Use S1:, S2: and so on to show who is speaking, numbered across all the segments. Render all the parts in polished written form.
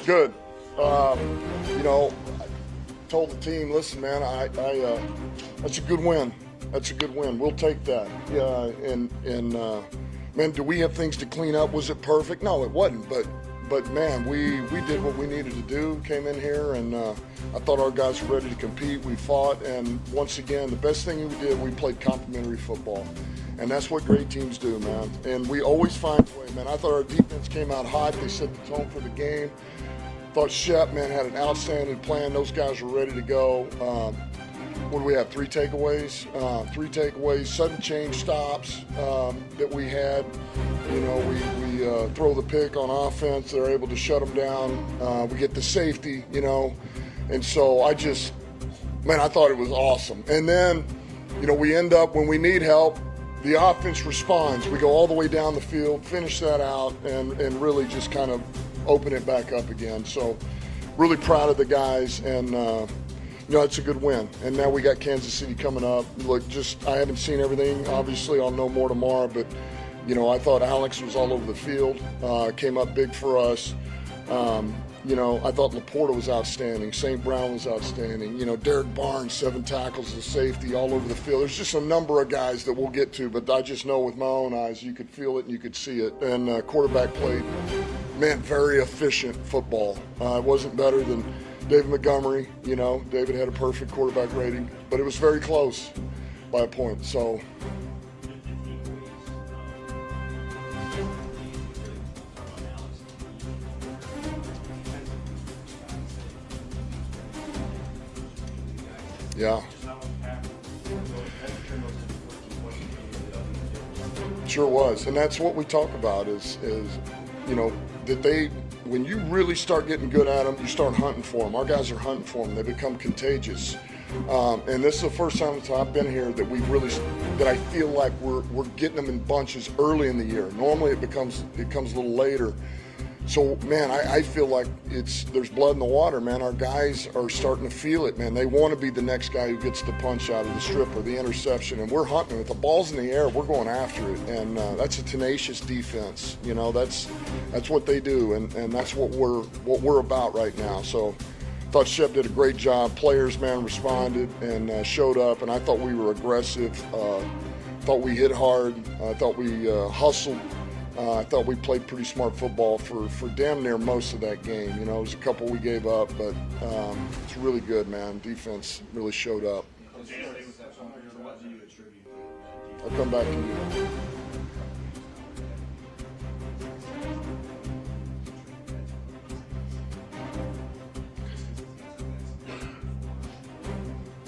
S1: Good. You know, I told the team, listen, man, that's a good win. That's a good win. We'll take that. Yeah, and man, do we have things to clean up? Was it perfect? No, it wasn't. But man, we did what we needed to do. Came in here, and I thought our guys were ready to compete. We fought, and once again, the best thing we did, we played complementary football. And that's what great teams do, man. And we always find a way, man. I thought our defense came out hot. They set the tone for the game. Thought Sharpe, man, had an outstanding plan. Those guys were ready to go. What do we have, 3 takeaways? 3 takeaways, sudden change stops that we had. You know, we throw the pick on offense. They're able to shut them down. We get the safety, you know. And so I thought it was awesome. And then, you know, we end up, when we need help, the offense responds. We go all the way down the field, finish that out, and really just kind of open it back up again. So really proud of the guys, and you know, it's a good win. And now we got Kansas City coming up. Look, I haven't seen everything. Obviously, I'll know more tomorrow, but you know, I thought Alex was all over the field, came up big for us. You know, I thought Laporta was outstanding. St. Brown was outstanding. You know, Derek Barnes, 7 tackles, the safety, all over the field. There's just a number of guys that we'll get to, but I just know with my own eyes, you could feel it and you could see it. And quarterback played, man, very efficient football. It wasn't better than David Montgomery. You know, David had a perfect quarterback rating, but it was very close by a point. So. Yeah. Sure was. And that's what we talk about is you know, that when you really start getting good at them, you start hunting for them. Our guys are hunting for them. They become contagious. And this is the first time since I've been here that I feel like we're getting them in bunches early in the year. Normally it comes a little later. So, man, I feel like there's blood in the water, man. Our guys are starting to feel it, man. They want to be the next guy who gets the punch out of the strip or the interception, and we're hunting. If the ball's in the air, we're going after it, and that's a tenacious defense. You know, that's what they do, and that's what we're about right now. So, I thought Shep did a great job. Players, man, responded and showed up, and I thought we were aggressive. Thought we hit hard. I thought we hustled. I thought we played pretty smart football for damn near most of that game. You know, it was a couple we gave up, but it's really good, man. Defense really showed up. I'll come back to you.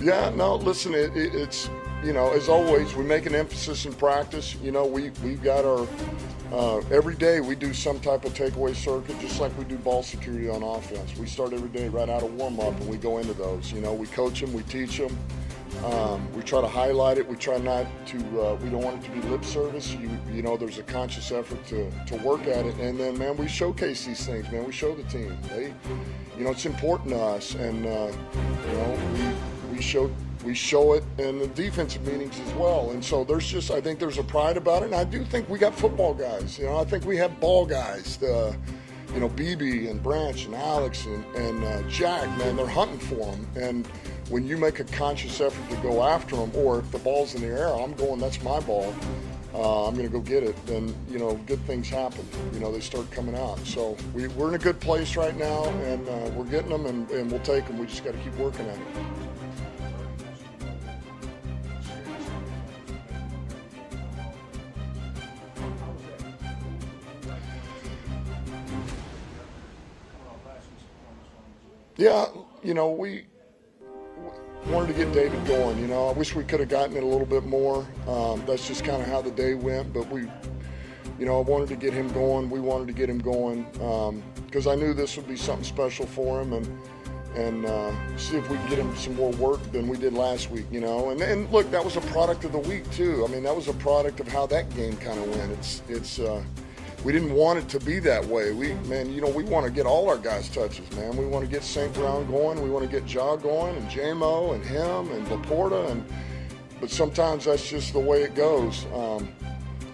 S1: Yeah, no, listen, it's, you know, as always, we make an emphasis in practice. You know, we've got our, every day we do some type of takeaway circuit, just like we do ball security on offense. We start every day right out of warm-up, and we go into those. You know, we coach them, we teach them. We try to highlight it. We try not to, we don't want it to be lip service. You know, there's a conscious effort to work at it. And then, man, we showcase these things, man. We show the team. You know, it's important to us. And, you know, we show it in the defensive meetings as well. And so I think there's a pride about it. And I do think we got football guys. You know, I think we have ball guys. You know, BB and Branch and Alex and Jack, man, they're hunting for them. And when you make a conscious effort to go after them, or if the ball's in the air, I'm going, that's my ball. I'm going to go get it. Then, you know, good things happen. You know, they start coming out. So we're in a good place right now, and we're getting them, and we'll take them. We just got to keep working at it. Yeah, you know, we wanted to get David going. You know, I wish we could have gotten it a little bit more. That's just kind of how the day went. But you know, I wanted to get him going. We wanted to get him going because I knew this would be something special for him, and see if we can get him some more work than we did last week. You know, and look, that was a product of the week too. I mean, that was a product of how that game kind of went. We didn't want it to be that way. You know, we want to get all our guys touches, man. We want to get St. Brown going. We want to get Ja going, and J-Mo, and him, and Laporta. But sometimes that's just the way it goes.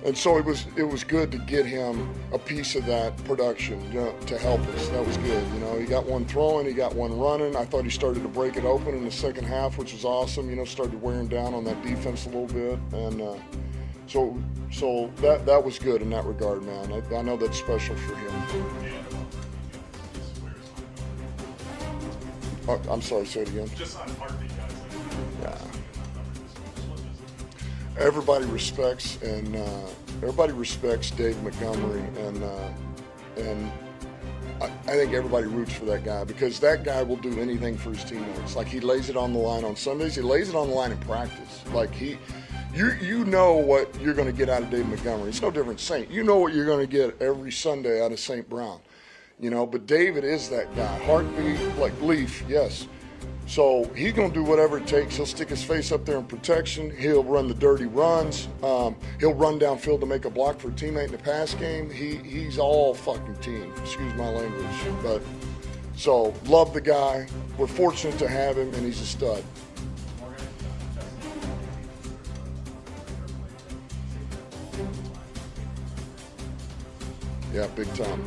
S1: And so it was good to get him a piece of that production, to help us. That was good. He got one throwing, he got one running. I thought he started to break it open in the second half, which was awesome. Started wearing down on that defense a little bit, and so that was good in that regard, man. I know that's special for him. Oh, I'm sorry, say it again.
S2: Just on heartbeat, guys.
S1: Yeah. Everybody respects Dave Montgomery, and I think everybody roots for that guy, because that guy will do anything for his teammates. Like, he lays it on the line on Sundays. He lays it on the line in practice. Like, you know what you're going to get out of Dave Montgomery. It's no different than Saint. You know what you're going to get every Sunday out of St. Brown. But David is that guy. Heartbeat, like Leaf, yes. So he's going to do whatever it takes. He'll stick his face up there in protection. He'll run the dirty runs. He'll run downfield to make a block for a teammate in the pass game. He's all fucking team. Excuse my language. But so love the guy. We're fortunate to have him, and he's a stud. Yeah, big time.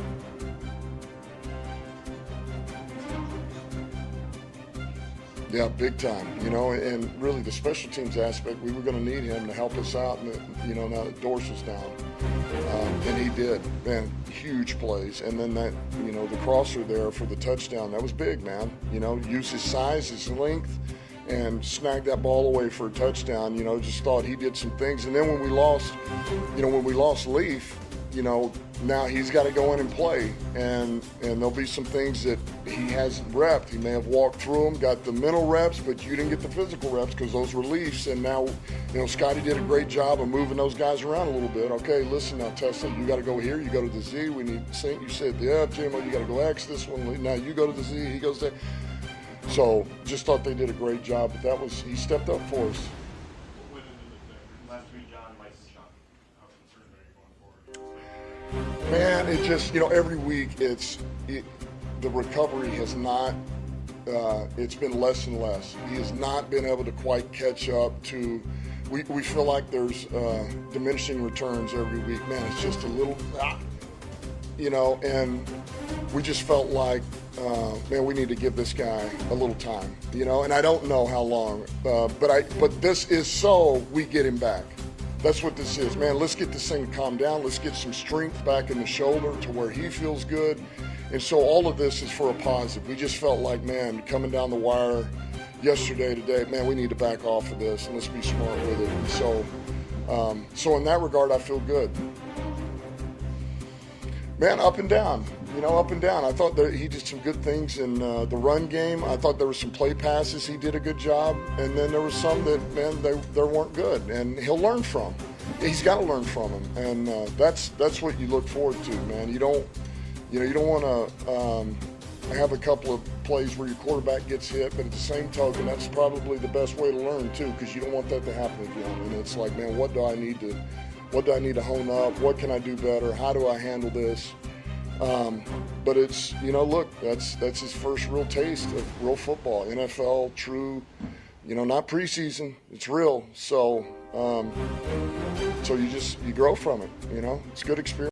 S1: Yeah, big time, and really the special teams aspect, we were going to need him to help us out, and now that Dorse was down, and he did, man, huge plays, and then that, the crosser there for the touchdown, that was big, man, use his size, his length, and snag that ball away for a touchdown, just thought he did some things, and then when we lost Leaf, now he's got to go in and play, and there'll be some things that he hasn't repped. He may have walked through them, got the mental reps, but you didn't get the physical reps because those were Leafs. And now, Scotty did a great job of moving those guys around a little bit. Okay, listen now, Tessa, you got to go here. You go to the Z. We need Saint. You said the F. JMO, you got to go X. This one. Now you go to the Z. He goes there. So just thought they did a great job. But he stepped up for us.
S2: Last week, John, Mike, and Sean. How concerned are you going forward?
S1: Man, it just, every week the recovery has not, it's been less and less. He has not been able to quite catch up to, we feel like there's diminishing returns every week. Man, it's just a little, and we just felt like, man, we need to give this guy a little time, and I don't know how long, but this is so we get him back. That's what this is, man. Let's get this thing calmed down. Let's get some strength back in the shoulder to where he feels good. And so all of this is for a positive. We just felt like, man, coming down the wire yesterday, today, man, we need to back off of this and let's be smart with it. And so in that regard, I feel good. Man, up and down. Up and down. I thought that he did some good things in the run game. I thought there were some play passes he did a good job, and then there was some that, man, they weren't good, and he'll learn from. He's got to learn from them, and that's what you look forward to, man. You don't want to have a couple of plays where your quarterback gets hit, but at the same token, that's probably the best way to learn too, because you don't want that to happen again. And it's like, man, what do I need to hone up? What can I do better? How do I handle this? But it's, look, that's his first real taste of real football, NFL, true, not preseason, it's real. So you grow from it, it's a good experience.